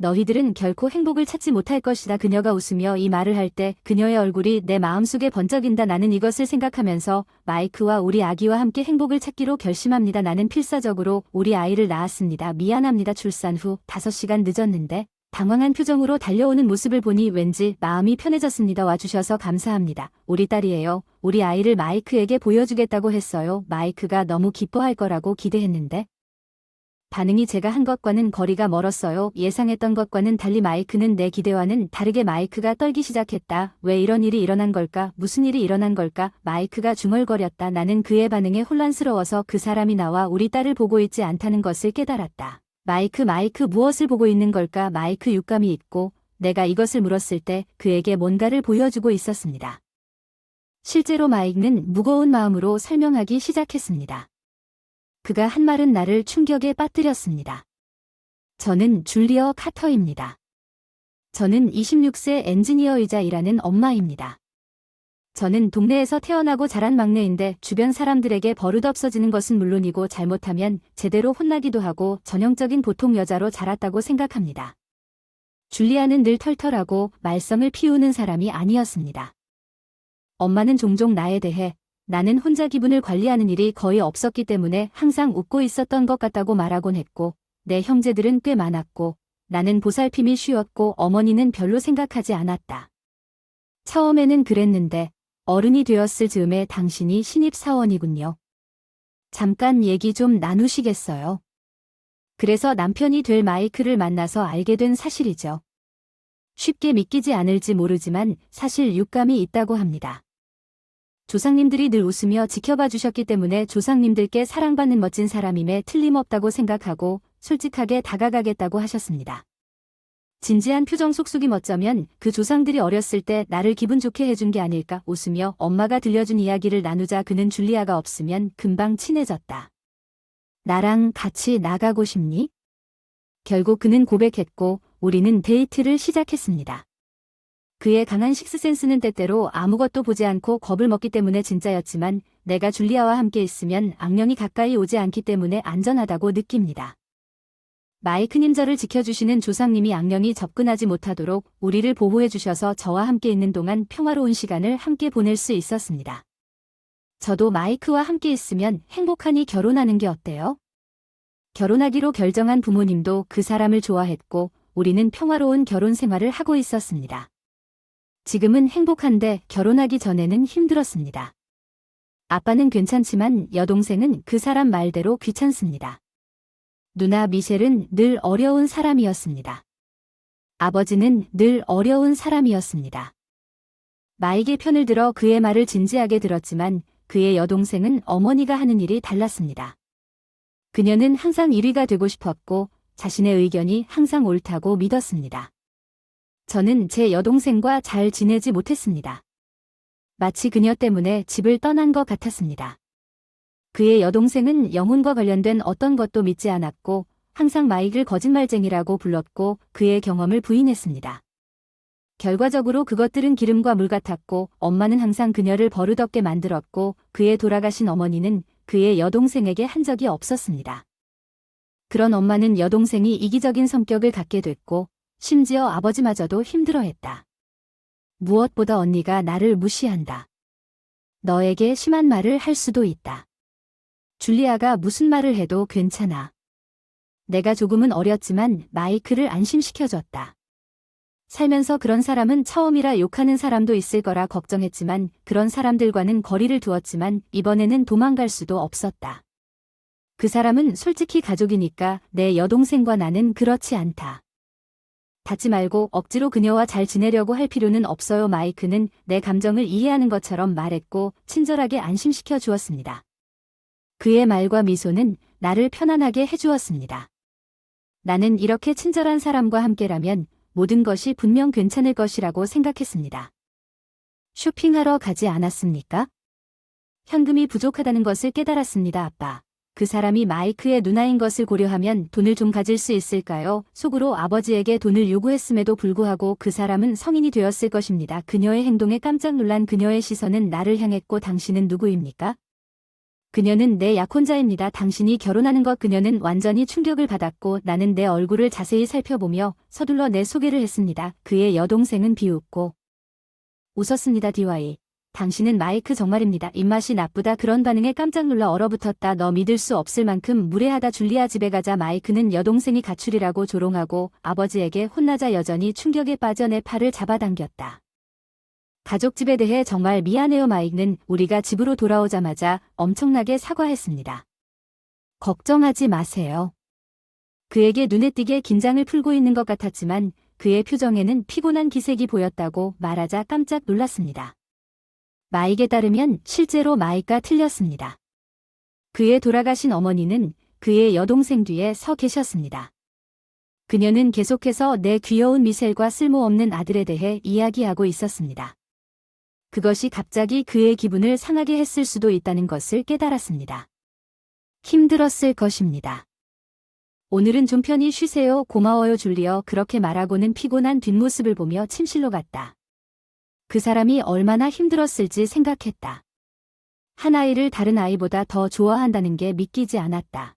너희들은 결코 행복을 찾지 못할 것이다. 그녀가 웃으며 이 말을 할 때 그녀의 얼굴이 내 마음속에 번쩍인다. 나는 이것을 생각하면서 마이크와 우리 아기와 함께 행복을 찾기로 결심합니다. 나는 필사적으로 우리 아이를 낳았습니다. 미안합니다. 출산 후 5시간 늦었는데 당황한 표정으로 달려오는 모습을 보니 왠지 마음이 편해졌습니다. 와주셔서 감사합니다. 우리 딸이에요. 우리 아이를 마이크에게 보여주겠다고 했어요. 마이크가 너무 기뻐할 거라고 기대했는데 반응이 제가 한 것과는 거리가 멀었어요. 예상했던 것과는 달리 마이크는 내 기대와는 다르게 마이크가 떨기 시작했다. 왜 이런 일이 일어난 걸까? 무슨 일이 일어난 걸까? 마이크가 중얼거렸다. 나는 그의 반응에 혼란스러워서 그 사람이 나와 우리 딸을 보고 있지 않다는 것을 깨달았다. 마이크 무엇을 보고 있는 걸까? 마이크 육감이 있고 내가 이것을 물었을 때 그에게 뭔가를 보여주고 있었습니다. 실제로 마이크는 무거운 마음으로 설명하기 시작했습니다. 그가 한 말은 나를 충격에 빠뜨렸습니다. 저는 줄리어 카터입니다. 저는 26세 엔지니어이자 일하는 엄마입니다. 저는 동네에서 태어나고 자란 막내인데 주변 사람들에게 버릇없어지는 것은 물론이고 잘못하면 제대로 혼나기도 하고 전형적인 보통 여자로 자랐다고 생각합니다. 줄리아는 늘 털털하고 말썽을 피우는 사람이 아니었습니다. 엄마는 종종 나에 대해 나는 혼자 기분을 관리하는 일이 거의 없었기 때문에 항상 웃고 있었던 것 같다고 말하곤 했고 내 형제들은 꽤 많았고 나는 보살핌이 쉬웠고 어머니는 별로 생각하지 않았다. 처음에는 그랬는데 어른이 되었을 즈음에 당신이 신입사원이군요. 잠깐 얘기 좀 나누시겠어요? 그래서 남편이 될 마이크를 만나서 알게 된 사실이죠. 쉽게 믿기지 않을지 모르지만 사실 육감이 있다고 합니다. 조상님들이 늘 웃으며 지켜봐 주셨기 때문에 조상님들께 사랑받는 멋진 사람임에 틀림없다고 생각하고 솔직하게 다가가겠다고 하셨습니다. 진지한 표정 속속임 어쩌면 그 조상들이 어렸을 때 나를 기분 좋게 해준 게 아닐까. 웃으며 엄마가 들려준 이야기를 나누자 그는 줄리아가 없으면 금방 친해졌다. 나랑 같이 나가고 싶니? 결국 그는 고백했고 우리는 데이트를 시작했습니다. 그의 강한 식스센스는 때때로 아무것도 보지 않고 겁을 먹기 때문에 진짜였지만 내가 줄리아와 함께 있으면 악령이 가까이 오지 않기 때문에 안전하다고 느낍니다. 마이크님 저를 지켜주시는 조상님이 악령이 접근하지 못하도록 우리를 보호해 주셔서 저와 함께 있는 동안 평화로운 시간을 함께 보낼 수 있었습니다. 저도 마이크와 함께 있으면 행복하니 결혼하는 게 어때요? 결혼하기로 결정한 부모님도 그 사람을 좋아했고 우리는 평화로운 결혼 생활을 하고 있었습니다. 지금은 행복한데 결혼하기 전에는 힘들었습니다. 아빠는 괜찮지만 여동생은 그 사람 말대로 귀찮습니다. 누나 미셸은 늘 어려운 사람이었습니다. 아버지는 늘 어려운 사람이었습니다. 마이크의 편을 들어 그의 말을 진지하게 들었지만 그의 여동생은 어머니가 하는 일이 달랐습니다. 그녀는 항상 1위가 되고 싶었고 자신의 의견이 항상 옳다고 믿었습니다. 저는 제 여동생과 잘 지내지 못했습니다. 마치 그녀 때문에 집을 떠난 것 같았습니다. 그의 여동생은 영혼과 관련된 어떤 것도 믿지 않았고 항상 마이크를 거짓말쟁이라고 불렀고 그의 경험을 부인했습니다. 결과적으로 그것들은 기름과 물 같았고 엄마는 항상 그녀를 버릇없게 만들었고 그의 돌아가신 어머니는 그의 여동생에게 한 적이 없었습니다. 그런 엄마는 여동생이 이기적인 성격을 갖게 됐고 심지어 아버지마저도 힘들어했다. 무엇보다 언니가 나를 무시한다. 너에게 심한 말을 할 수도 있다. 줄리아가 무슨 말을 해도 괜찮아. 내가 조금은 어렸지만 마이크를 안심시켜줬다. 살면서 그런 사람은 처음이라 욕하는 사람도 있을 거라 걱정했지만 그런 사람들과는 거리를 두었지만 이번에는 도망갈 수도 없었다. 그 사람은 솔직히 가족이니까 내 여동생과 나는 그렇지 않다. 닫지 말고 억지로 그녀와 잘 지내려고 할 필요는 없어요. 마이크는 내 감정을 이해하는 것처럼 말했고 친절하게 안심시켜 주었습니다. 그의 말과 미소는 나를 편안하게 해주었습니다. 나는 이렇게 친절한 사람과 함께라면 모든 것이 분명 괜찮을 것이라고 생각했습니다. 쇼핑하러 가지 않았습니까? 현금이 부족하다는 것을 깨달았습니다. 아빠. 그 사람이 마이크의 누나인 것을 고려하면 돈을 좀 가질 수 있을까요? 속으로 아버지에게 돈을 요구했음에도 불구하고 그 사람은 성인이 되었을 것입니다. 그녀의 행동에 깜짝 놀란 그녀의 시선은 나를 향했고 당신은 누구입니까? 그녀는 내 약혼자입니다. 당신이 결혼하는 것. 그녀는 완전히 충격을 받았고 나는 내 얼굴을 자세히 살펴보며 서둘러 내 소개를 했습니다. 그의 여동생은 비웃고 웃었습니다. DY. 당신은 마이크 정말입니다. 입맛이 나쁘다. 그런 반응에 깜짝 놀라 얼어붙었다. 너 믿을 수 없을 만큼 무례하다. 줄리아. 집에 가자 마이크는 여동생이 가출이라고 조롱하고 아버지에게 혼나자 여전히 충격에 빠져 내 팔을 잡아당겼다. 가족집에 대해 정말 미안해요. 마이크는 우리가 집으로 돌아오자마자 엄청나게 사과했습니다. 걱정하지 마세요. 그에게 눈에 띄게 긴장을 풀고 있는 것 같았지만 그의 표정에는 피곤한 기색이 보였다고 말하자 깜짝 놀랐습니다. 마이크에 따르면 실제로 마이크가 틀렸습니다. 그의 돌아가신 어머니는 그의 여동생 뒤에 서 계셨습니다. 그녀는 계속해서 내 귀여운 미셸과 쓸모없는 아들에 대해 이야기하고 있었습니다. 그것이 갑자기 그의 기분을 상하게 했을 수도 있다는 것을 깨달았습니다. 힘들었을 것입니다. 오늘은 좀 편히 쉬세요. 고마워요 줄리어. 그렇게 말하고는 피곤한 뒷모습을 보며 침실로 갔다. 그 사람이 얼마나 힘들었을지 생각했다. 한 아이를 다른 아이보다 더 좋아한다는 게 믿기지 않았다.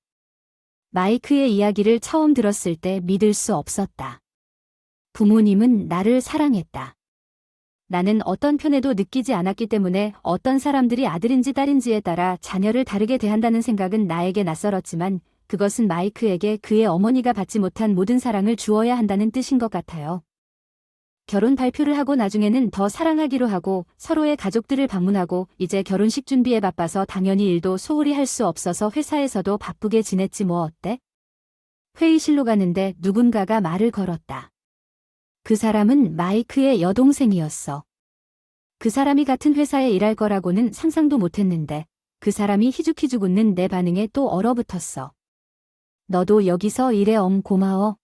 마이크의 이야기를 처음 들었을 때 믿을 수 없었다. 부모님은 나를 사랑했다. 나는 어떤 편에도 느끼지 않았기 때문에 어떤 사람들이 아들인지 딸인지에 따라 자녀를 다르게 대한다는 생각은 나에게 낯설었지만 그것은 마이크에게 그의 어머니가 받지 못한 모든 사랑을 주어야 한다는 뜻인 것 같아요. 결혼 발표를 하고 나중에는 더 사랑하기로 하고 서로의 가족들을 방문하고 이제 결혼식 준비에 바빠서 당연히 일도 소홀히 할 수 없어서 회사에서도 바쁘게 지냈지 뭐 어때? 회의실로 가는데 누군가가 말을 걸었다. 그 사람은 마이크의 여동생이었어. 그 사람이 같은 회사에 일할 거라고는 상상도 못했는데 그 사람이 희죽희죽 웃는 내 반응에 또 얼어붙었어. 너도 여기서 일해. 고마워.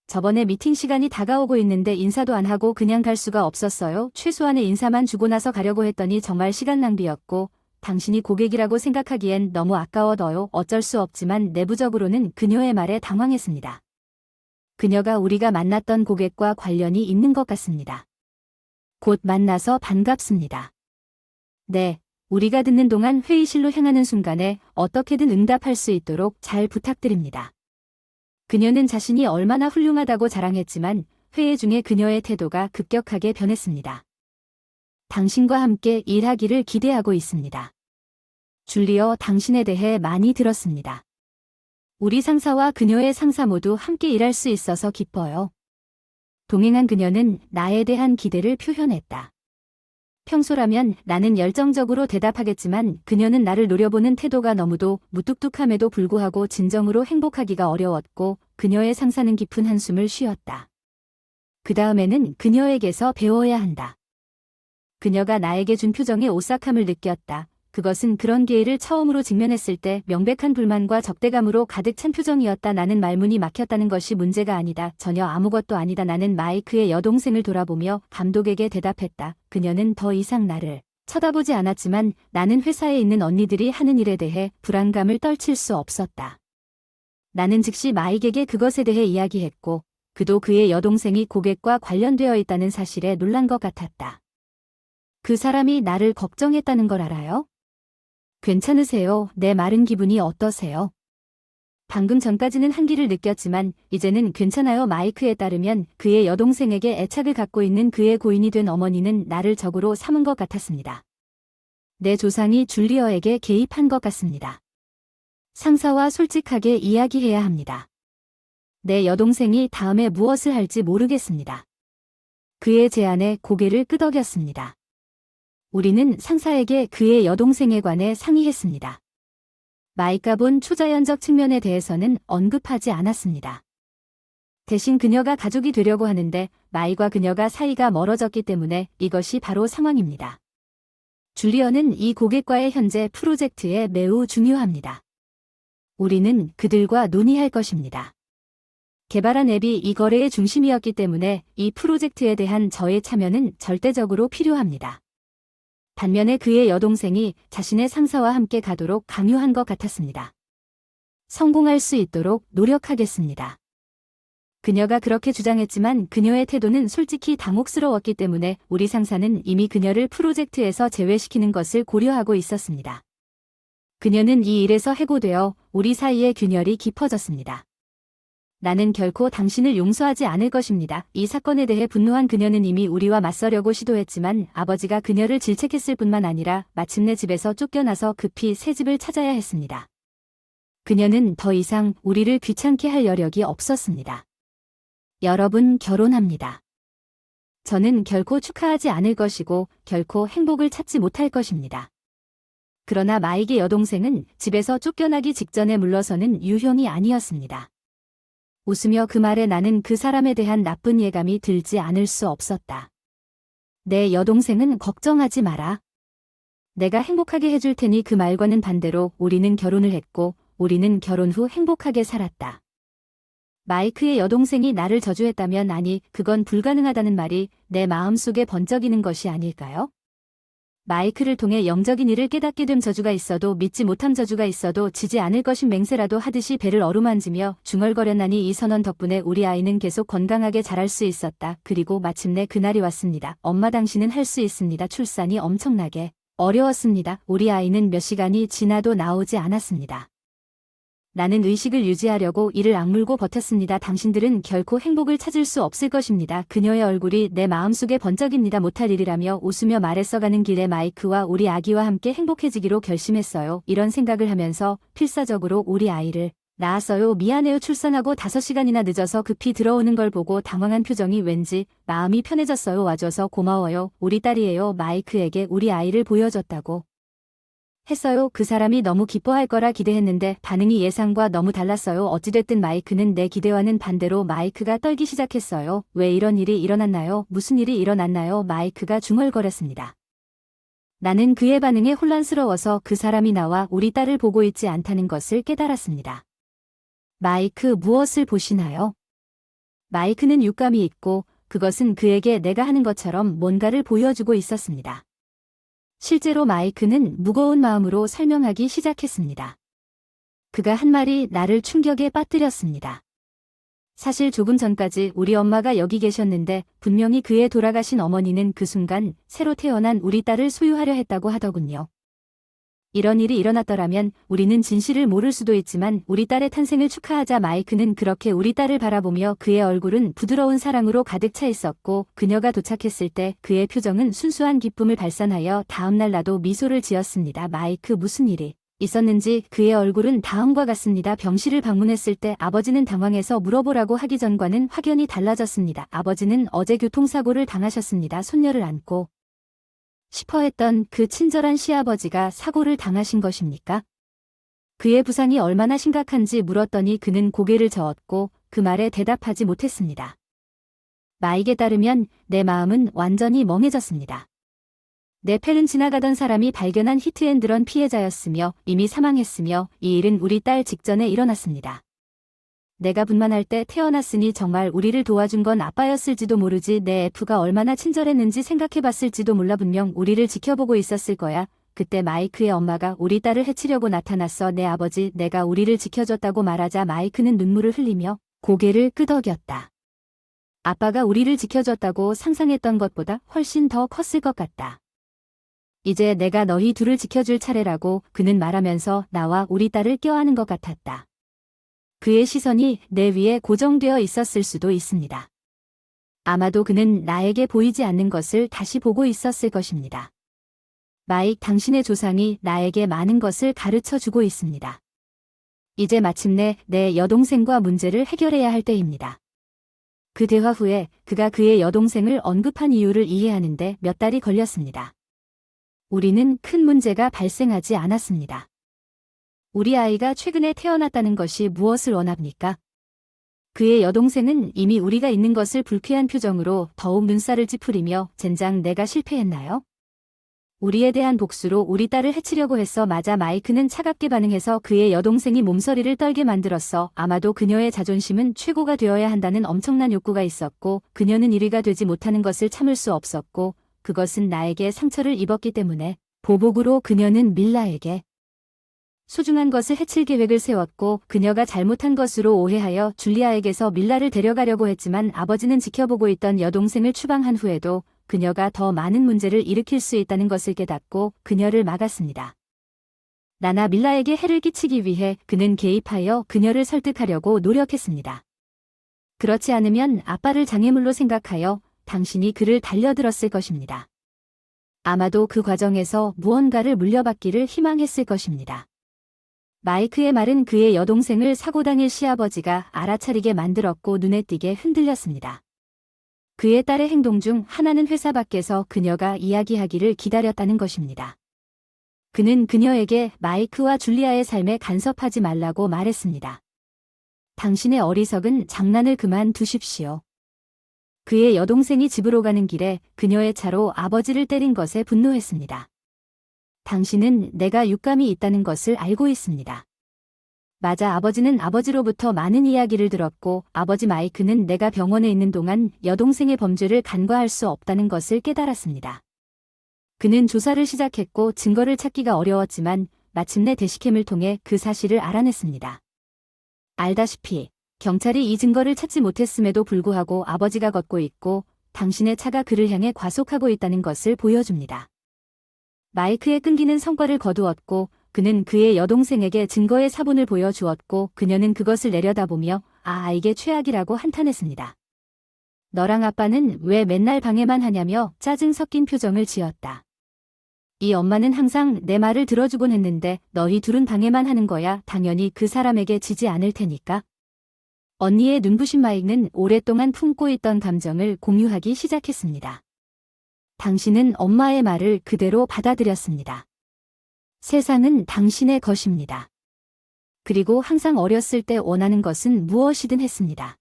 저번에 미팅 시간이 다가오고 있는데 인사도 안 하고 그냥 갈 수가 없었어요. 최소한의 인사만 주고 나서 가려고 했더니 정말 시간 낭비였고 당신이 고객이라고 생각하기엔 너무 아까워요. 어쩔 수 없지만 내부적으로는 그녀의 말에 당황했습니다. 그녀가 우리가 만났던 고객과 관련이 있는 것 같습니다. 곧 만나서 반갑습니다. 네, 우리가 듣는 동안 회의실로 향하는 순간에 어떻게든 응답할 수 있도록 잘 부탁드립니다. 그녀는 자신이 얼마나 훌륭하다고 자랑했지만 회의 중에 그녀의 태도가 급격하게 변했습니다. 당신과 함께 일하기를 기대하고 있습니다. 줄리어, 당신에 대해 많이 들었습니다. 우리 상사와 그녀의 상사 모두 함께 일할 수 있어서 기뻐요. 동행한 그녀는 나에 대한 기대를 표현했다. 평소라면 나는 열정적으로 대답하겠지만 그녀는 나를 노려보는 태도가 너무도 무뚝뚝함에도 불구하고 진정으로 행복하기가 어려웠고 그녀의 상사는 깊은 한숨을 쉬었다. 그 다음에는 그녀에게서 배워야 한다. 그녀가 나에게 준 표정의 오싹함을 느꼈다. 그것은 그런 기회를 처음으로 직면했을 때 명백한 불만과 적대감으로 가득 찬 표정이었다. 나는 말문이 막혔다는 것이 문제가 아니다. 전혀 아무것도 아니다. 나는 마이크의 여동생을 돌아보며 감독에게 대답했다. 그녀는 더 이상 나를 쳐다보지 않았지만 나는 회사에 있는 언니들이 하는 일에 대해 불안감을 떨칠 수 없었다. 나는 즉시 마이크에게 그것에 대해 이야기했고 그도 그의 여동생이 고객과 관련되어 있다는 사실에 놀란 것 같았다. 그 사람이 나를 걱정했다는 걸 알아요? 괜찮으세요? 내 마른 기분이 어떠세요? 방금 전까지는 한기를 느꼈지만 이제는 괜찮아요. 마이크에 따르면 그의 여동생에게 애착을 갖고 있는 그의 고인이 된 어머니는 나를 적으로 삼은 것 같았습니다. 내 조상이 줄리어에게 개입한 것 같습니다. 상사와 솔직하게 이야기해야 합니다. 내 여동생이 다음에 무엇을 할지 모르겠습니다. 그의 제안에 고개를 끄덕였습니다. 우리는 상사에게 그의 여동생에 관해 상의했습니다. 마이크가 본 초자연적 측면에 대해서는 언급하지 않았습니다. 대신 그녀가 가족이 되려고 하는데 마이과 그녀가 사이가 멀어졌기 때문에 이것이 바로 상황입니다. 줄리어는 이 고객과의 현재 프로젝트에 매우 중요합니다. 우리는 그들과 논의할 것입니다. 개발한 앱이 이 거래의 중심이었기 때문에 이 프로젝트에 대한 저의 참여는 절대적으로 필요합니다. 반면에 그의 여동생이 자신의 상사와 함께 가도록 강요한 것 같았습니다. 성공할 수 있도록 노력하겠습니다. 그녀가 그렇게 주장했지만 그녀의 태도는 솔직히 당혹스러웠기 때문에 우리 상사는 이미 그녀를 프로젝트에서 제외시키는 것을 고려하고 있었습니다. 그녀는 이 일에서 해고되어 우리 사이의 균열이 깊어졌습니다. 나는 결코 당신을 용서하지 않을 것입니다. 이 사건에 대해 분노한 그녀는 이미 우리와 맞서려고 시도했지만 아버지가 그녀를 질책했을 뿐만 아니라 마침내 집에서 쫓겨나서 급히 새 집을 찾아야 했습니다. 그녀는 더 이상 우리를 귀찮게 할 여력이 없었습니다. 여러분 결혼합니다. 저는 결코 축하하지 않을 것이고 결코 행복을 찾지 못할 것입니다. 그러나 마익의 여동생은 집에서 쫓겨나기 직전에 물러서는 유형이 아니었습니다. 웃으며 그 말에 나는 그 사람에 대한 나쁜 예감이 들지 않을 수 없었다. 내 여동생은 걱정하지 마라. 내가 행복하게 해줄 테니 그 말과는 반대로 우리는 결혼을 했고 우리는 결혼 후 행복하게 살았다. 마이크의 여동생이 나를 저주했다면 아니 그건 불가능하다는 말이 내 마음속에 번쩍이는 것이 아닐까요? 마이크를 통해 영적인 일을 깨닫게 됨 저주가 있어도 믿지 못함 저주가 있어도 지지 않을 것인 맹세라도 하듯이 배를 어루만지며 중얼거렸나니 이 선언 덕분에 우리 아이는 계속 건강하게 자랄 수 있었다. 그리고 마침내 그날이 왔습니다. 엄마 당신은 할 수 있습니다. 출산이 엄청나게 어려웠습니다. 우리 아이는 몇 시간이 지나도 나오지 않았습니다. 나는 의식을 유지하려고 이를 악물고 버텼습니다. 당신들은 결코 행복을 찾을 수 없을 것입니다. 그녀의 얼굴이 내 마음속에 번쩍입니다. 못할 일이라며 웃으며 말했어. 가는 길에 마이크와 우리 아기와 함께 행복해지기로 결심했어요. 이런 생각을 하면서 필사적으로 우리 아이를 낳았어요. 미안해요. 출산하고 5시간이나 늦어서 급히 들어오는 걸 보고 당황한 표정이 왠지 마음이 편해졌어요. 와줘서 고마워요. 우리 딸이에요. 마이크에게 우리 아이를 보여줬다고 했어요. 그 사람이 너무 기뻐할 거라 기대했는데 반응이 예상과 너무 달랐어요. 어찌됐든 마이크는 내 기대와는 반대로 마이크가 떨기 시작했어요. 왜 이런 일이 일어났나요? 무슨 일이 일어났나요? 마이크가 중얼거렸습니다. 나는 그의 반응에 혼란스러워서 그 사람이 나와 우리 딸을 보고 있지 않다는 것을 깨달았습니다. 마이크 무엇을 보시나요? 마이크는 육감이 있고 그것은 그에게 내가 하는 것처럼 뭔가를 보여주고 있었습니다. 실제로 마이크는 무거운 마음으로 설명하기 시작했습니다. 그가 한 말이 나를 충격에 빠뜨렸습니다. 사실 조금 전까지 우리 엄마가 여기 계셨는데 분명히 그의 돌아가신 어머니는 그 순간 새로 태어난 우리 딸을 소유하려 했다고 하더군요. 이런 일이 일어났더라면 우리는 진실을 모를 수도 있지만 우리 딸의 탄생을 축하하자 마이크는 그렇게 우리 딸을 바라보며 그의 얼굴은 부드러운 사랑으로 가득 차 있었고 그녀가 도착했을 때 그의 표정은 순수한 기쁨을 발산하여 다음날 나도 미소를 지었습니다. 마이크 무슨 일이 있었는지 그의 얼굴은 다음과 같습니다. 병실을 방문했을 때 아버지는 당황해서 물어보라고 하기 전과는 확연히 달라졌습니다. 아버지는 어제 교통사고를 당하셨습니다. 손녀를 안고 싶어했던 그 친절한 시아버지가 사고를 당하신 것입니까? 그의 부상이 얼마나 심각한지 물었더니 그는 고개를 저었고 그 말에 대답하지 못했습니다. 마익에 따르면 내 마음은 완전히 멍해졌습니다. 내 펠은 지나가던 사람이 발견한 히트앤드런 피해자였으며 이미 사망했으며 이 일은 우리 딸 직전에 일어났습니다. 내가 분만할 때 태어났으니 정말 우리를 도와준 건 아빠였을지도 모르지 내 F가 얼마나 친절했는지 생각해봤을지도 몰라 분명 우리를 지켜보고 있었을 거야. 그때 마이크의 엄마가 우리 딸을 해치려고 나타났어. 내 아버지 내가 우리를 지켜줬다고 말하자 마이크는 눈물을 흘리며 고개를 끄덕였다. 아빠가 우리를 지켜줬다고 상상했던 것보다 훨씬 더 컸을 것 같다. 이제 내가 너희 둘을 지켜줄 차례라고 그는 말하면서 나와 우리 딸을 껴안은 것 같았다. 그의 시선이 내 위에 고정되어 있었을 수도 있습니다. 아마도 그는 나에게 보이지 않는 것을 다시 보고 있었을 것입니다. 마익 당신의 조상이 나에게 많은 것을 가르쳐 주고 있습니다. 이제 마침내 내 여동생과 문제를 해결해야 할 때입니다. 그 대화 후에 그가 그의 여동생을 언급한 이유를 이해하는데 몇 달이 걸렸습니다. 우리는 큰 문제가 발생하지 않았습니다. 우리 아이가 최근에 태어났다는 것이 무엇을 원합니까? 그의 여동생은 이미 우리가 있는 것을 불쾌한 표정으로 더욱 눈살을 찌푸리며 젠장 내가 실패했나요? 우리에 대한 복수로 우리 딸을 해치려고 했어. 맞아. 마이크는 차갑게 반응해서 그의 여동생이 몸서리를 떨게 만들었어. 아마도 그녀의 자존심은 최고가 되어야 한다는 엄청난 욕구가 있었고 그녀는 1위가 되지 못하는 것을 참을 수 없었고 그것은 나에게 상처를 입었기 때문에 보복으로 그녀는 밀라에게 소중한 것을 해칠 계획을 세웠고 그녀가 잘못한 것으로 오해하여 줄리아에게서 밀라를 데려가려고 했지만 아버지는 지켜보고 있던 여동생을 추방한 후에도 그녀가 더 많은 문제를 일으킬 수 있다는 것을 깨닫고 그녀를 막았습니다. 나나 밀라에게 해를 끼치기 위해 그는 개입하여 그녀를 설득하려고 노력했습니다. 그렇지 않으면 아빠를 장애물로 생각하여 당신이 그를 달려들었을 것입니다. 아마도 그 과정에서 무언가를 물려받기를 희망했을 것입니다. 마이크의 말은 그의 여동생을 사고 당일 시아버지가 알아차리게 만들었고 눈에 띄게 흔들렸습니다. 그의 딸의 행동 중 하나는 회사 밖에서 그녀가 이야기하기를 기다렸다는 것입니다. 그는 그녀에게 마이크와 줄리아의 삶에 간섭하지 말라고 말했습니다. 당신의 어리석은 장난을 그만 두십시오. 그의 여동생이 집으로 가는 길에 그녀의 차로 아버지를 때린 것에 분노했습니다. 당신은 내가 육감이 있다는 것을 알고 있습니다. 맞아, 아버지는 아버지로부터 많은 이야기를 들었고 아버지 마이크는 내가 병원에 있는 동안 여동생의 범죄를 간과할 수 없다는 것을 깨달았습니다. 그는 조사를 시작했고 증거를 찾기가 어려웠지만 마침내 대시캠을 통해 그 사실을 알아냈습니다. 알다시피 경찰이 이 증거를 찾지 못했음에도 불구하고 아버지가 걷고 있고 당신의 차가 그를 향해 과속하고 있다는 것을 보여줍니다. 마이크의 끈기는 성과를 거두었고 그는 그의 여동생에게 증거의 사본을 보여주었고 그녀는 그것을 내려다보며 이게 최악이라고 한탄했습니다. 너랑 아빠는 왜 맨날 방해만 하냐며 짜증 섞인 표정을 지었다. 이 엄마는 항상 내 말을 들어주곤 했는데 너희 둘은 방해만 하는 거야. 당연히 그 사람에게 지지 않을 테니까. 언니의 눈부신 마이크는 오랫동안 품고 있던 감정을 공유하기 시작했습니다. 당신은 엄마의 말을 그대로 받아들였습니다. 세상은 당신의 것입니다. 그리고 항상 어렸을 때 원하는 것은 무엇이든 했습니다.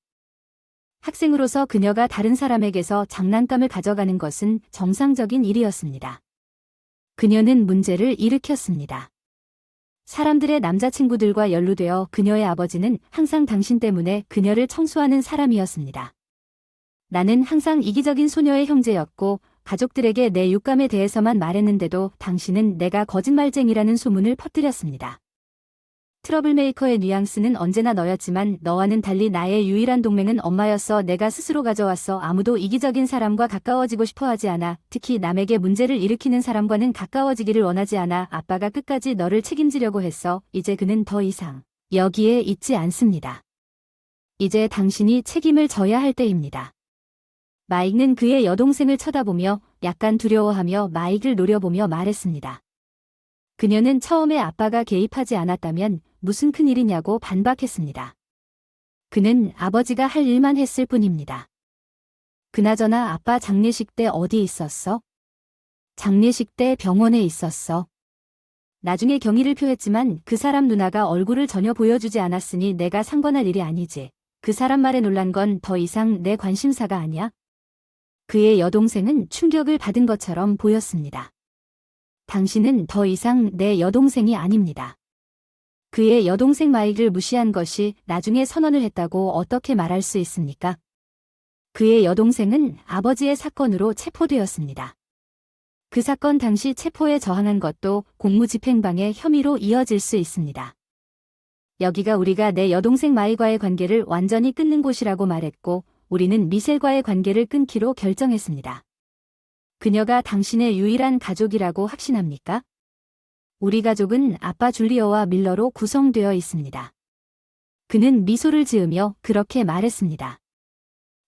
학생으로서 그녀가 다른 사람에게서 장난감을 가져가는 것은 정상적인 일이었습니다. 그녀는 문제를 일으켰습니다. 사람들의 남자친구들과 연루되어 그녀의 아버지는 항상 당신 때문에 그녀를 청소하는 사람이었습니다. 나는 항상 이기적인 소녀의 형제였고 가족들에게 내 육감에 대해서만 말했는데도 당신은 내가 거짓말쟁이라는 소문을 퍼뜨렸습니다. 트러블메이커의 뉘앙스는 언제나 너였지만 너와는 달리 나의 유일한 동맹은 엄마였어. 내가 스스로 가져왔어. 아무도 이기적인 사람과 가까워지고 싶어하지 않아. 특히 남에게 문제를 일으키는 사람과는 가까워지기를 원하지 않아. 아빠가 끝까지 너를 책임지려고 했어. 이제 그는 더 이상 여기에 있지 않습니다. 이제 당신이 책임을 져야 할 때입니다. 마이크는 그의 여동생을 쳐다보며 약간 두려워하며 마이크를 노려보며 말했습니다. 그녀는 처음에 아빠가 개입하지 않았다면 무슨 큰일이냐고 반박했습니다. 그는 아버지가 할 일만 했을 뿐입니다. 그나저나 아빠 장례식 때 어디 있었어? 장례식 때 병원에 있었어. 나중에 경의를 표했지만 그 사람 누나가 얼굴을 전혀 보여주지 않았으니 내가 상관할 일이 아니지. 그 사람 말에 놀란 건 더 이상 내 관심사가 아니야. 그의 여동생은 충격을 받은 것처럼 보였습니다. 당신은 더 이상 내 여동생이 아닙니다. 그의 여동생 마이크를 무시한 것이 나중에 선언을 했다고 어떻게 말할 수 있습니까? 그의 여동생은 아버지의 사건으로 체포되었습니다. 그 사건 당시 체포에 저항한 것도 공무집행방해 혐의로 이어질 수 있습니다. 여기가 우리가 내 여동생 마이과의 관계를 완전히 끊는 곳이라고 말했고 우리는 미셀과의 관계를 끊기로 결정했습니다. 그녀가 당신의 유일한 가족이라고 확신합니까? 우리 가족은 아빠 줄리어와 밀러로 구성되어 있습니다. 그는 미소를 지으며 그렇게 말했습니다.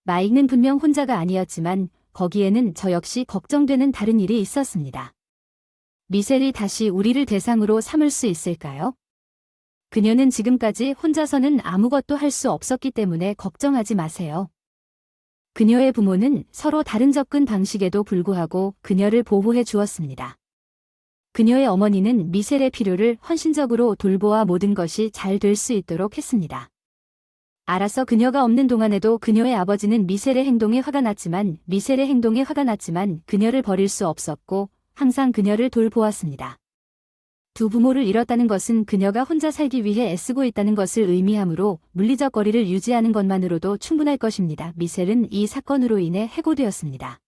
마이크는 분명 혼자가 아니었지만 거기에는 저 역시 걱정되는 다른 일이 있었습니다. 미셀이 다시 우리를 대상으로 삼을 수 있을까요? 그녀는 지금까지 혼자서는 아무것도 할 수 없었기 때문에 걱정하지 마세요. 그녀의 부모는 서로 다른 접근 방식에도 불구하고 그녀를 보호해 주었습니다. 그녀의 어머니는 미셀의 필요를 헌신적으로 돌보아 모든 것이 잘 될 수 있도록 했습니다. 알아서 그녀가 없는 동안에도 그녀의 아버지는 미셀의 행동에 화가 났지만 그녀를 버릴 수 없었고 항상 그녀를 돌보았습니다. 두 부모를 잃었다는 것은 그녀가 혼자 살기 위해 애쓰고 있다는 것을 의미하므로 물리적 거리를 유지하는 것만으로도 충분할 것입니다. 미셀은 이 사건으로 인해 해고되었습니다.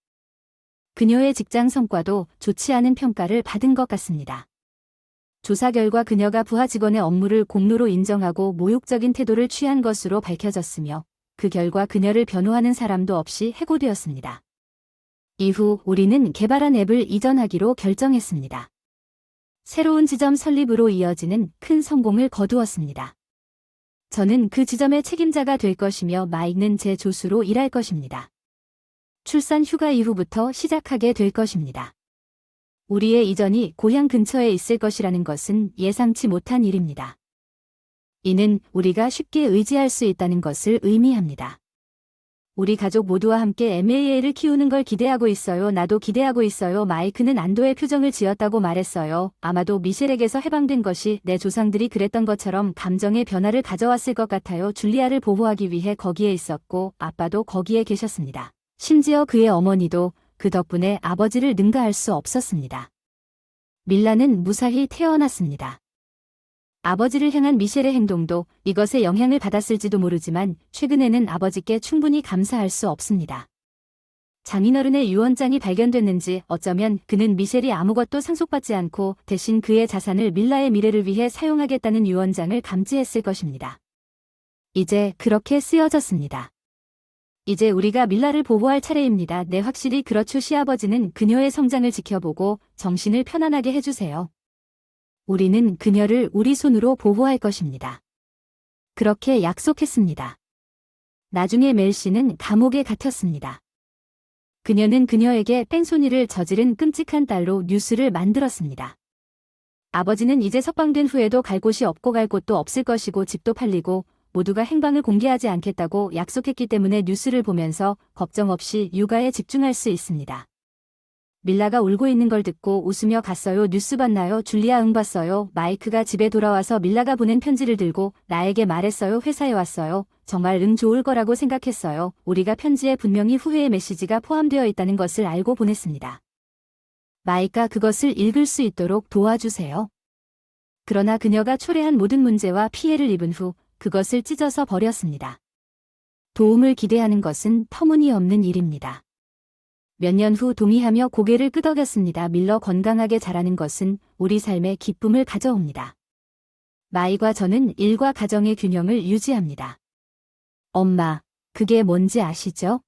그녀의 직장 성과도 좋지 않은 평가를 받은 것 같습니다. 조사 결과 그녀가 부하 직원의 업무를 공로로 인정하고 모욕적인 태도를 취한 것으로 밝혀졌으며 그 결과 그녀를 변호하는 사람도 없이 해고되었습니다. 이후 우리는 개발한 앱을 이전하기로 결정했습니다. 새로운 지점 설립으로 이어지는 큰 성공을 거두었습니다. 저는 그 지점의 책임자가 될 것이며 마이크는 제 조수로 일할 것입니다. 출산 휴가 이후부터 시작하게 될 것입니다. 우리의 이전이 고향 근처에 있을 것이라는 것은 예상치 못한 일입니다. 이는 우리가 쉽게 의지할 수 있다는 것을 의미합니다. 우리 가족 모두와 함께 MAA를 키우는 걸 기대하고 있어요. 나도 기대하고 있어요. 마이크는 안도의 표정을 지었다고 말했어요. 아마도 미셸에게서 해방된 것이 내 조상들이 그랬던 것처럼 감정의 변화를 가져왔을 것 같아요. 줄리아를 보호하기 위해 거기에 있었고 아빠도 거기에 계셨습니다. 심지어 그의 어머니도 그 덕분에 아버지를 능가할 수 없었습니다. 밀라는 무사히 태어났습니다. 아버지를 향한 미셸의 행동도 이것에 영향을 받았을지도 모르지만 최근에는 아버지께 충분히 감사할 수 없습니다. 장인어른의 유언장이 발견됐는지 어쩌면 그는 미셸이 아무것도 상속받지 않고 대신 그의 자산을 밀라의 미래를 위해 사용하겠다는 유언장을 감지했을 것입니다. 이제 그렇게 쓰여졌습니다. 이제 우리가 밀라를 보호할 차례입니다. 네, 확실히 그렇죠. 시아버지는 그녀의 성장을 지켜보고 정신을 편안하게 해주세요. 우리는 그녀를 우리 손으로 보호할 것입니다. 그렇게 약속했습니다. 나중에 멜 씨는 감옥에 갇혔습니다. 그녀는 그녀에게 뺑소니를 저지른 끔찍한 딸로 뉴스를 만들었습니다. 아버지는 이제 석방된 후에도 갈 곳이 없고 갈 곳도 없을 것이고 집도 팔리고 모두가 행방을 공개하지 않겠다고 약속했기 때문에 뉴스를 보면서 걱정 없이 육아에 집중할 수 있습니다. 밀라가 울고 있는 걸 듣고 웃으며 갔어요. 뉴스 봤나요? 줄리아 응 봤어요. 마이크가 집에 돌아와서 밀라가 보낸 편지를 들고 나에게 말했어요. 회사에 왔어요. 정말 응 좋을 거라고 생각했어요. 우리가 편지에 분명히 후회의 메시지가 포함되어 있다는 것을 알고 보냈습니다. 마이크가 그것을 읽을 수 있도록 도와주세요. 그러나 그녀가 초래한 모든 문제와 피해를 입은 후 그것을 찢어서 버렸습니다. 도움을 기대하는 것은 터무니없는 일입니다. 몇 년 후 동의하며 고개를 끄덕였습니다. 밀러 건강하게 자라는 것은 우리 삶에 기쁨을 가져옵니다. 마이과 저는 일과 가정의 균형을 유지합니다. 엄마, 그게 뭔지 아시죠?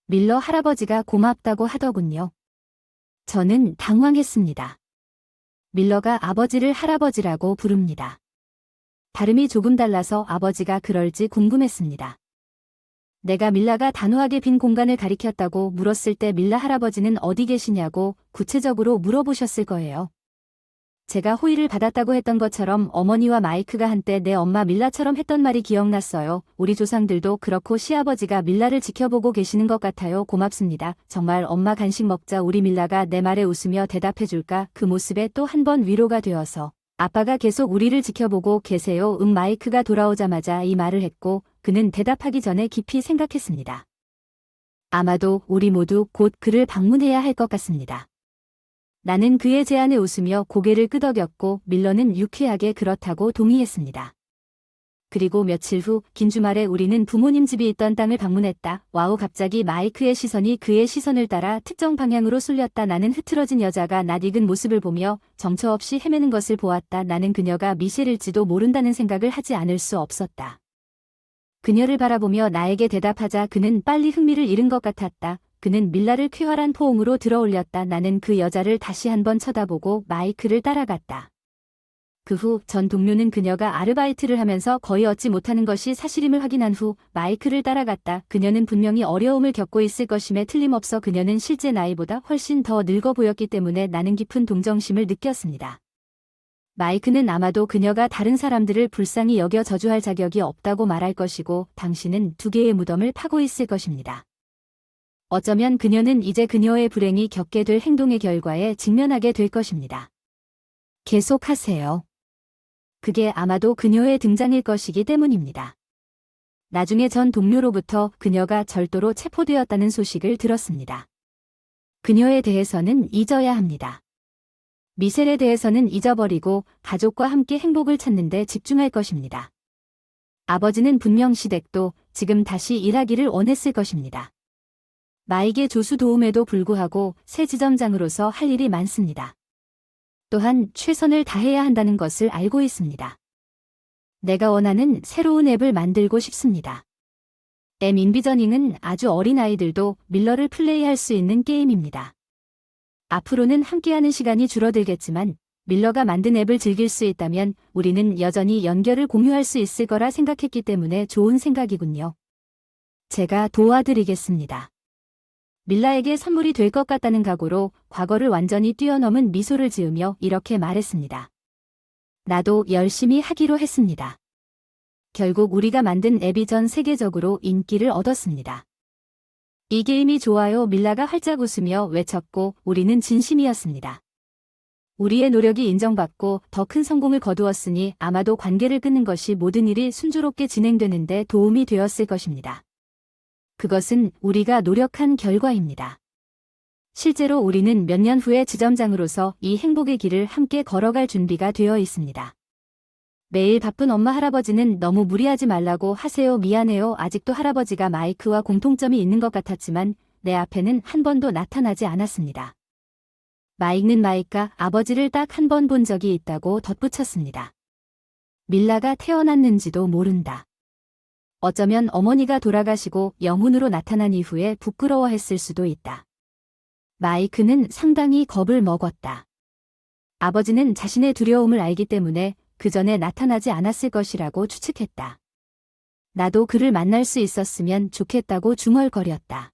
밀러 할아버지가 고맙다고 하더군요. 저는 당황했습니다. 밀러가 아버지를 할아버지라고 부릅니다. 발음이 조금 달라서 아버지가 그럴지 궁금했습니다. 내가 밀라가 단호하게 빈 공간을 가리켰다고 물었을 때 밀라 할아버지는 어디 계시냐고 구체적으로 물어보셨을 거예요. 제가 호의를 받았다고 했던 것처럼 어머니와 마이크가 한때 내 엄마 밀라처럼 했던 말이 기억났어요. 우리 조상들도 그렇고 시아버지가 밀라를 지켜보고 계시는 것 같아요. 고맙습니다. 정말 엄마 간식 먹자. 우리 밀라가 내 말에 웃으며 대답해줄까? 그 모습에 또 한 번 위로가 되어서 아빠가 계속 우리를 지켜보고 계세요. 마이크가 돌아오자마자 이 말을 했고 그는 대답하기 전에 깊이 생각했습니다. 아마도 우리 모두 곧 그를 방문해야 할 것 같습니다. 나는 그의 제안에 웃으며 고개를 끄덕였고 밀러는 유쾌하게 그렇다고 동의했습니다. 그리고 며칠 후 긴 주말에 우리는 부모님 집이 있던 땅을 방문했다. 와우, 갑자기 마이크의 시선이 그의 시선을 따라 특정 방향으로 쏠렸다. 나는 흐트러진 여자가 낯익은 모습을 보며 정처 없이 헤매는 것을 보았다. 나는 그녀가 미셸일지도 모른다는 생각을 하지 않을 수 없었다. 그녀를 바라보며 나에게 대답하자 그는 빨리 흥미를 잃은 것 같았다. 그는 밀라를 쾌활한 포옹으로 들어올렸다. 나는 그 여자를 다시 한번 쳐다보고 마이크를 따라갔다. 그 후 전 동료는 그녀가 아르바이트를 하면서 거의 얻지 못하는 것이 사실임을 확인한 후 마이크를 따라갔다. 그녀는 분명히 어려움을 겪고 있을 것임에 틀림없어 그녀는 실제 나이보다 훨씬 더 늙어 보였기 때문에 나는 깊은 동정심을 느꼈습니다. 마이크는 아마도 그녀가 다른 사람들을 불쌍히 여겨 저주할 자격이 없다고 말할 것이고 당신은 두 개의 무덤을 파고 있을 것입니다. 어쩌면 그녀는 이제 그녀의 불행이 겪게 될 행동의 결과에 직면하게 될 것입니다. 계속하세요. 그게 아마도 그녀의 등장일 것이기 때문입니다. 나중에 전 동료로부터 그녀가 절도로 체포되었다는 소식을 들었습니다. 그녀에 대해서는 잊어야 합니다. 미셸에 대해서는 잊어버리고 가족과 함께 행복을 찾는 데 집중할 것입니다. 아버지는 분명 시댁도 지금 다시 일하기를 원했을 것입니다. 마이게 조수 도움에도 불구하고 새 지점장으로서 할 일이 많습니다. 또한 최선을 다해야 한다는 것을 알고 있습니다. 내가 원하는 새로운 앱을 만들고 싶습니다. 앱 인비저닝은 아주 어린 아이들도 밀러를 플레이할 수 있는 게임입니다. 앞으로는 함께하는 시간이 줄어들겠지만 밀러가 만든 앱을 즐길 수 있다면 우리는 여전히 연결을 공유할 수 있을 거라 생각했기 때문에 좋은 생각이군요. 제가 도와드리겠습니다. 밀라에게 선물이 될 것 같다는 각오로 과거를 완전히 뛰어넘은 미소를 지으며 이렇게 말했습니다. 나도 열심히 하기로 했습니다. 결국 우리가 만든 앱이 전 세계적으로 인기를 얻었습니다. 이 게임이 좋아요. 밀라가 활짝 웃으며 외쳤고 우리는 진심이었습니다. 우리의 노력이 인정받고 더 큰 성공을 거두었으니 아마도 관계를 끊는 것이 모든 일이 순조롭게 진행되는데 도움이 되었을 것입니다. 그것은 우리가 노력한 결과입니다. 실제로 우리는 몇 년 후에 지점장으로서 이 행복의 길을 함께 걸어갈 준비가 되어 있습니다. 매일 바쁜 엄마 할아버지는 너무 무리하지 말라고 하세요. 미안해요. 아직도 할아버지가 마이크와 공통점이 있는 것 같았지만 내 앞에는 한 번도 나타나지 않았습니다. 마이크는 마이크가 아버지를 딱 한 번 본 적이 있다고 덧붙였습니다. 밀라가 태어났는지도 모른다. 어쩌면 어머니가 돌아가시고 영혼으로 나타난 이후에 부끄러워했을 수도 있다. 마이크는 상당히 겁을 먹었다. 아버지는 자신의 두려움을 알기 때문에 그 전에 나타나지 않았을 것이라고 추측했다. 나도 그를 만날 수 있었으면 좋겠다고 중얼거렸다.